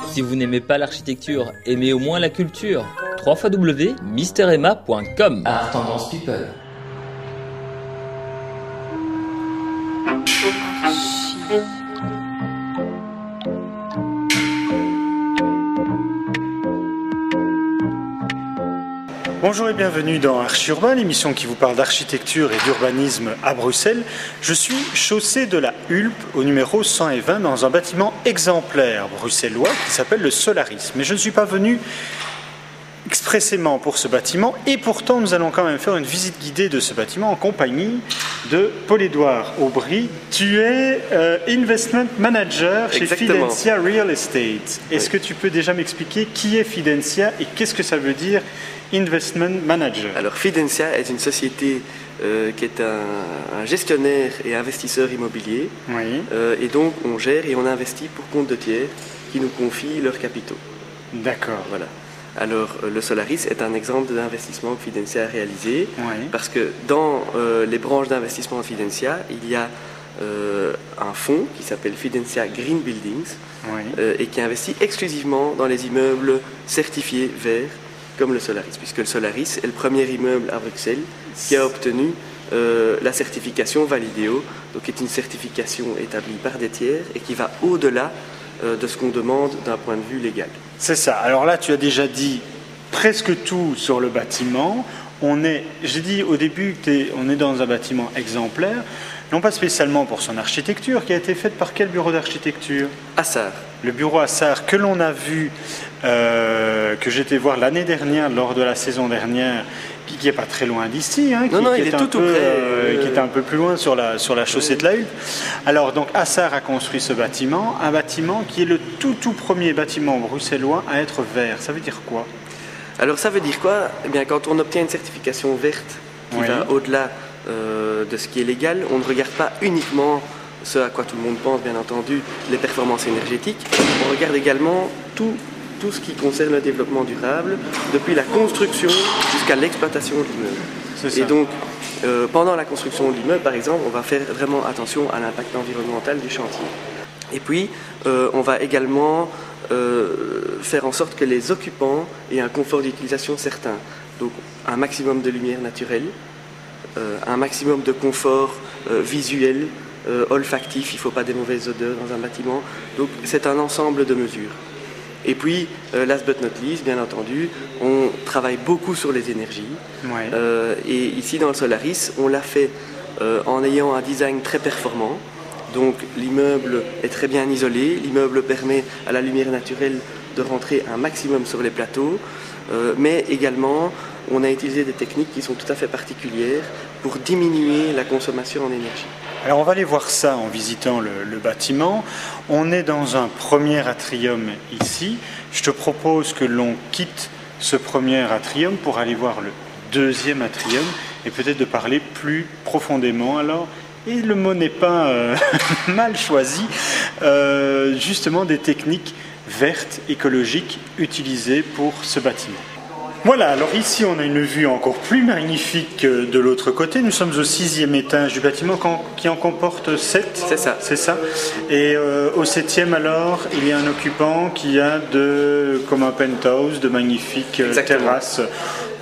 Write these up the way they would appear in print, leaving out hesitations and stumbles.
Si vous n'aimez pas l'architecture, aimez au moins la culture. www.misteremma.com. Art Tendance People. Bonjour et bienvenue dans Archi Urbain, l'émission qui vous parle d'architecture et d'urbanisme à Bruxelles. Je suis chaussée de la Hulpe au numéro 120 dans un bâtiment exemplaire bruxellois qui s'appelle le Solaris. Mais je ne suis pas venu expressément pour ce bâtiment et pourtant nous allons quand même faire une visite guidée de ce bâtiment en compagnie de Paul-Édouard Aubry. Tu es Investment Manager chez Fidensia Real Estate. Est-ce que tu peux déjà m'expliquer qui est Fidensia et qu'est-ce que ça veut dire Investment Manager? Alors Fidensia est une société qui est un gestionnaire et investisseur immobilier. Oui. Et donc on gère et on investit pour compte de tiers qui nous confient leurs capitaux. D'accord. Voilà. Alors le Solaris est un exemple d'investissement que Fidensia a réalisé, Oui. parce que dans les branches d'investissement de Fidensia, il y a un fonds qui s'appelle Fidensia Green Buildings, Oui. et qui investit exclusivement dans les immeubles certifiés verts comme le Solaris, puisque le Solaris est le premier immeuble à Bruxelles qui a obtenu la certification Validéo, donc qui est une certification établie par des tiers et qui va au-delà de ce qu'on demande d'un point de vue légal. C'est ça. Alors là, tu as déjà dit presque tout sur le bâtiment. J'ai dit au début qu'on est dans un bâtiment exemplaire, non pas spécialement pour son architecture, qui a été faite par quel bureau d'architecture? Assar. Le bureau Assar que l'on a vu, que j'étais voir l'année dernière, lors de la saison dernière, qui n'est pas très loin d'ici, hein, il est tout près. Qui était un peu plus loin sur la chaussée de la Hulpe. Alors, donc, Assar a construit ce bâtiment, un bâtiment qui est le tout premier bâtiment bruxellois à être vert. Ça veut dire quoi? Alors, ça veut dire quoi? Eh bien, quand on obtient une certification verte qui Oui. va au-delà de ce qui est légal, on ne regarde pas uniquement ce à quoi tout le monde pense, bien entendu, les performances énergétiques. On regarde également tout ce qui concerne le développement durable, depuis la construction jusqu'à l'exploitation de l'immeuble. C'est ça. Et donc, pendant la construction de l'immeuble, par exemple, on va faire vraiment attention à l'impact environnemental du chantier. Et puis, on va également faire en sorte que les occupants aient un confort d'utilisation certain. Donc, un maximum de lumière naturelle, un maximum de confort visuel, olfactif, il ne faut pas des mauvaises odeurs dans un bâtiment. Donc, c'est un ensemble de mesures. Et puis, last but not least, bien entendu, on travaille beaucoup sur les énergies. Ouais. Et ici, dans le Solaris, on l'a fait en ayant un design très performant. Donc, l'immeuble est très bien isolé. L'immeuble permet à la lumière naturelle de rentrer un maximum sur les plateaux. Mais également, on a utilisé des techniques qui sont tout à fait particulières pour diminuer la consommation en énergie. Alors on va aller voir ça en visitant le bâtiment. On est dans un premier atrium ici. Je te propose que l'on quitte ce premier atrium pour aller voir le deuxième atrium et peut-être de parler plus profondément alors. Et le mot n'est pas mal choisi, justement des techniques vertes, écologiques utilisées pour ce bâtiment. Voilà, alors ici on a une vue encore plus magnifique que de l'autre côté. Nous sommes au 6e étage du bâtiment qui en comporte 7. C'est ça. C'est ça. Et au 7e alors, il y a un occupant qui a comme un penthouse, de magnifiques terrasses.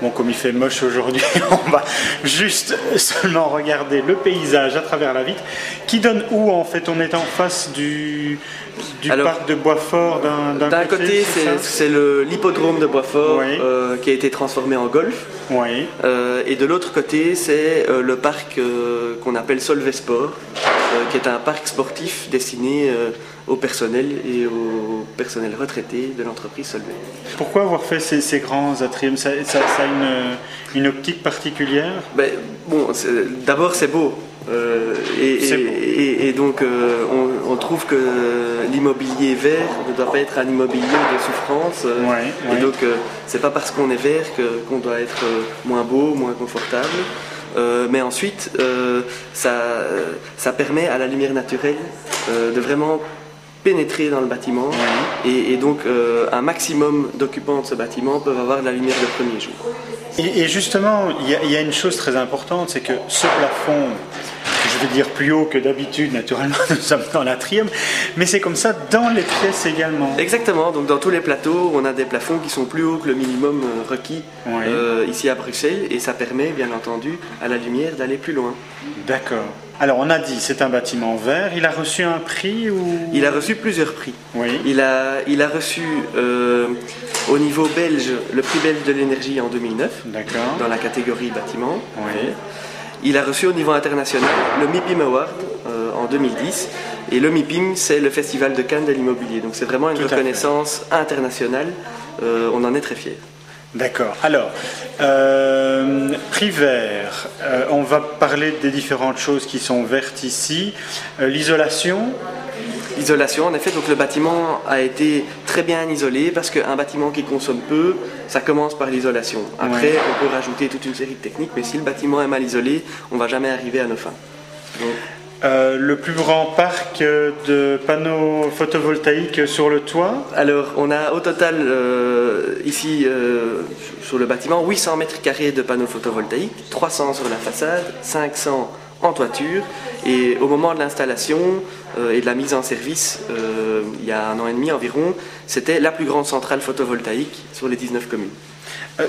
Bon, comme il fait moche aujourd'hui, on va juste seulement regarder le paysage à travers la vitre. Qui donne où en fait? On est en face du parc de Boisfort d'un côté, c'est l'hippodrome de Boisfort, oui. Qui a été transformé en golf. Oui. Et de l'autre côté, c'est le parc qu'on appelle Solvesport, qui est un parc sportif destiné au personnel et au personnel retraité de l'entreprise Solvay. Pourquoi avoir fait ces grands atriums? Ça a une optique particulière? D'abord, c'est beau. Et donc on trouve que l'immobilier vert ne doit pas être un immobilier de souffrance. Et donc c'est pas parce qu'on est vert qu'on doit être moins beau, moins confortable. Mais ensuite ça permet à la lumière naturelle de vraiment pénétrer dans le bâtiment, et donc un maximum d'occupants de ce bâtiment peuvent avoir de la lumière de premier jour. Et justement, il y a une chose très importante, c'est que ce plafond, je vais dire plus haut que d'habitude, naturellement, nous sommes dans l'atrium, mais c'est comme ça dans les pièces également. Exactement, donc dans tous les plateaux, on a des plafonds qui sont plus hauts que le minimum requis ici à Bruxelles, et ça permet, bien entendu, à la lumière d'aller plus loin. D'accord. Alors on a dit, c'est un bâtiment vert, il a reçu un prix ou... Il a reçu plusieurs prix. Oui. Il a reçu au niveau belge le prix belge de l'énergie en 2009, d'accord, dans la catégorie bâtiment. Oui. Il a reçu au niveau international le MIPIM Award en 2010. Et le MIPIM, c'est le Festival de Cannes de l'immobilier. Donc c'est vraiment une reconnaissance internationale. On en est très fiers. D'accord. Alors, prix vert, on va parler des différentes choses qui sont vertes ici. L'isolation. L'isolation, en effet, donc le bâtiment a été très bien isolé parce qu'un bâtiment qui consomme peu, ça commence par l'isolation. Après, on peut rajouter toute une série de techniques, mais si le bâtiment est mal isolé, on ne va jamais arriver à nos fins. Donc, le plus grand parc de panneaux photovoltaïques sur le toit? Alors, on a au total ici sur le bâtiment 800 mètres carrés de panneaux photovoltaïques, 300 sur la façade, 500 en toiture. Et au moment de l'installation et de la mise en service, il y a 1 an et demi environ, c'était la plus grande centrale photovoltaïque sur les 19 communes.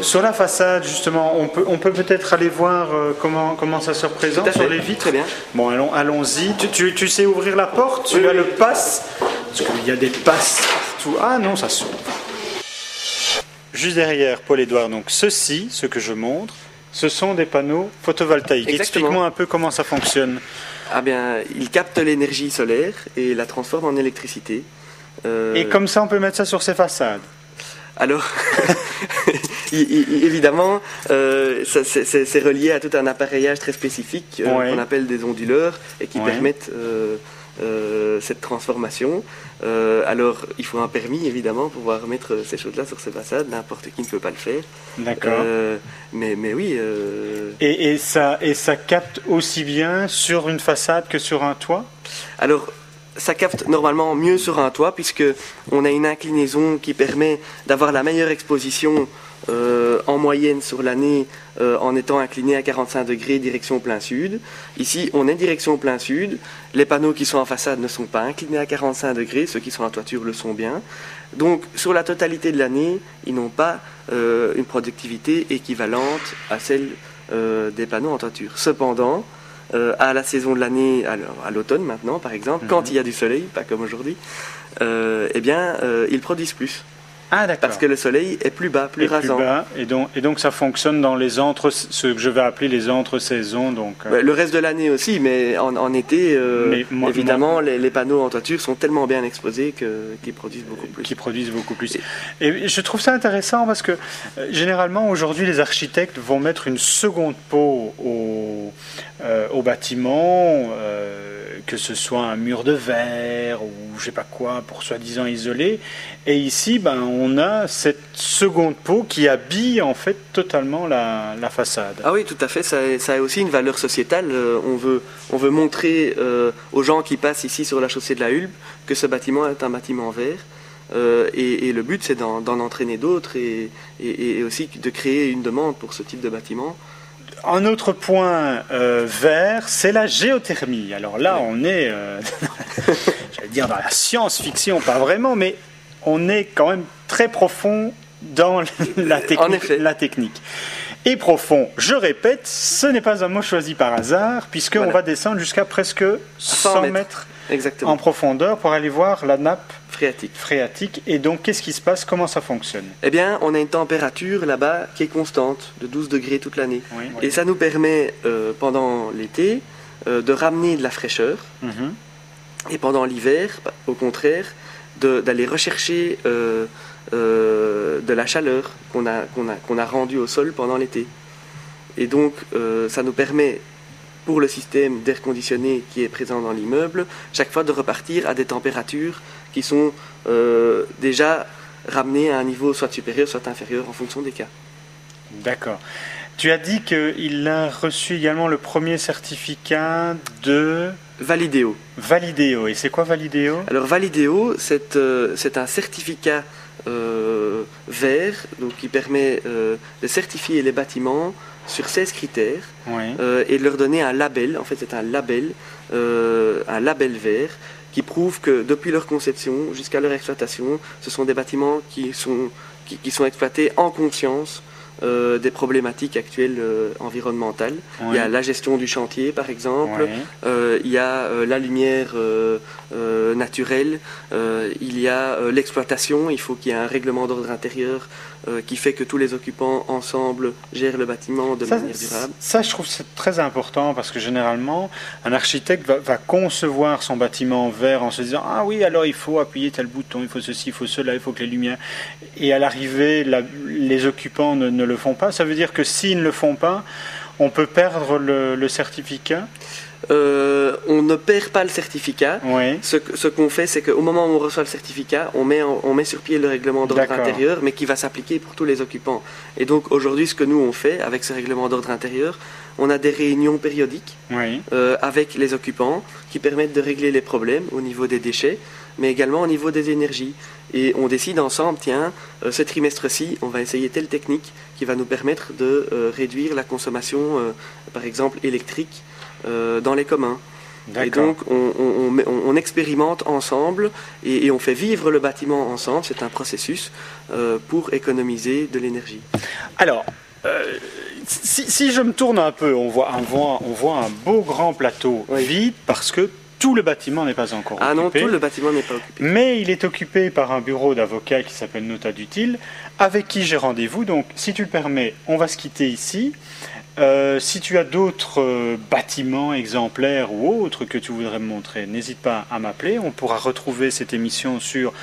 Sur la façade, justement, on peut peut-être aller voir comment ça se représente sur les vitres. Très bien. Bon, allons-y. Tu sais ouvrir la porte? Tu as le passe? Parce qu'il y a des passes partout. Ah non, ça s'ouvre. Juste derrière Paul-Édouard, donc ceci, ce que je montre, ce sont des panneaux photovoltaïques. Explique-moi un peu comment ça fonctionne. Ah bien, ils captent l'énergie solaire et la transforment en électricité. Et comme ça, on peut mettre ça sur ses façades? Alors, évidemment, c'est relié à tout un appareillage très spécifique qu'on appelle des onduleurs et qui permettent cette transformation. Alors, il faut un permis, évidemment, pour pouvoir mettre ces choses-là sur ses façades. N'importe qui ne peut pas le faire. D'accord. Mais oui. Et ça capte aussi bien sur une façade que sur un toit? Alors, ça capte normalement mieux sur un toit puisque on a une inclinaison qui permet d'avoir la meilleure exposition en moyenne sur l'année en étant incliné à 45 degrés direction plein sud. Ici, on est direction plein sud. Les panneaux qui sont en façade ne sont pas inclinés à 45 degrés, ceux qui sont en toiture le sont bien. Donc, sur la totalité de l'année, ils n'ont pas une productivité équivalente à celle des panneaux en toiture. Cependant, à la saison de l'année, à l'automne maintenant par exemple, quand il y a du soleil, pas comme aujourd'hui, ils produisent plus. Ah, d'accord. Parce que le soleil est plus bas, plus rasant. Et donc ça fonctionne dans ce que je vais appeler les entre-saisons. Le reste de l'année aussi, mais en été, évidemment, les panneaux en toiture sont tellement bien exposés qu'ils produisent beaucoup plus. Et je trouve ça intéressant parce que généralement aujourd'hui les architectes vont mettre une seconde peau au bâtiment, que ce soit un mur de verre ou je sais pas quoi pour soi-disant isoler. Et ici, on a cette seconde peau qui habille en fait totalement la façade. Ah oui, tout à fait. Ça a aussi une valeur sociétale. On veut montrer aux gens qui passent ici sur la chaussée de la Hulpe que ce bâtiment est un bâtiment vert. Et le but, c'est d'en entraîner d'autres et aussi de créer une demande pour ce type de bâtiment. Un autre point vert, c'est la géothermie. Alors là, on est, j'allais dire dans la science-fiction, pas vraiment, mais on est quand même très profond dans la technique. Et profond, je répète, ce n'est pas un mot choisi par hasard, puisqu'on va descendre jusqu'à presque 100 mètres en profondeur pour aller voir la nappe phréatique. Et donc, qu'est-ce qui se passe? Comment ça fonctionne? Eh bien, on a une température là-bas qui est constante, de 12 degrés toute l'année. Oui. Et ça nous permet, pendant l'été, de ramener de la fraîcheur. Et pendant l'hiver, au contraire, d'aller rechercher de la chaleur qu'on a rendue au sol pendant l'été. Et donc, ça nous permet, pour le système d'air conditionné qui est présent dans l'immeuble, chaque fois de repartir à des températures qui sont déjà ramenées à un niveau soit supérieur, soit inférieur en fonction des cas. D'accord. Tu as dit qu'il a reçu également le premier certificat de... Validéo. Validéo. Et c'est quoi Validéo? Alors Validéo, c'est un certificat vert, donc qui permet de certifier les bâtiments sur 16 critères et de leur donner un label. En fait, c'est un label vert qui prouve que depuis leur conception jusqu'à leur exploitation, ce sont des bâtiments qui sont exploités en conscience des problématiques actuelles environnementales. Il y a la gestion du chantier, par exemple, il y a la lumière naturelle, il y a l'exploitation, il faut qu'il y ait un règlement d'ordre intérieur qui fait que tous les occupants ensemble gèrent le bâtiment de manière durable. Ça, je trouve que c'est très important parce que généralement, un architecte va concevoir son bâtiment vert en se disant « Ah oui, alors il faut appuyer tel bouton, il faut ceci, il faut cela, il faut que les lumières... » Et à l'arrivée, les occupants ne le font pas. Ça veut dire que s'ils ne le font pas, on peut perdre le certificat. On ne perd pas le certificat. Ce qu'on fait, c'est qu'au moment où on reçoit le certificat, on met sur pied le règlement d'ordre intérieur, mais qui va s'appliquer pour tous les occupants. Et donc aujourd'hui, ce que nous on fait avec ce règlement d'ordre intérieur, on a des réunions périodiques avec les occupants qui permettent de régler les problèmes au niveau des déchets, mais également au niveau des énergies. Et on décide ensemble, tiens, ce trimestre-ci, on va essayer telle technique qui va nous permettre de réduire la consommation, par exemple électrique, dans les communs. Et donc on expérimente ensemble et on fait vivre le bâtiment ensemble. C'est un processus pour économiser de l'énergie. Alors, si je me tourne un peu, on voit un beau grand plateau vide parce que tout le bâtiment n'est pas encore occupé. Ah non, tout le bâtiment n'est pas occupé. Mais il est occupé par un bureau d'avocat qui s'appelle Nota d'Utile, avec qui j'ai rendez-vous. Donc, si tu le permets, on va se quitter ici. Si tu as d'autres bâtiments exemplaires ou autres que tu voudrais me montrer, n'hésite pas à m'appeler. On pourra retrouver cette émission sur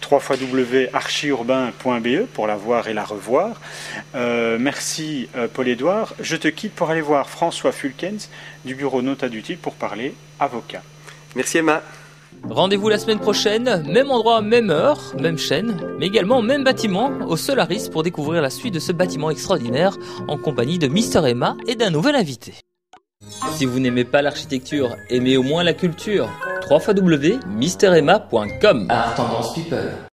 www.archiurbain.be pour la voir et la revoir. Merci Paul-Édouard. Je te quitte pour aller voir François Fulkens du bureau Nota d'Utile pour parler avocat. Merci Emma. Rendez-vous la semaine prochaine, même endroit, même heure, même chaîne, mais également même bâtiment, au Solaris pour découvrir la suite de ce bâtiment extraordinaire en compagnie de Mister Emma et d'un nouvel invité. Si vous n'aimez pas l'architecture, aimez au moins la culture. www.misteremma.com. Art Tendance People.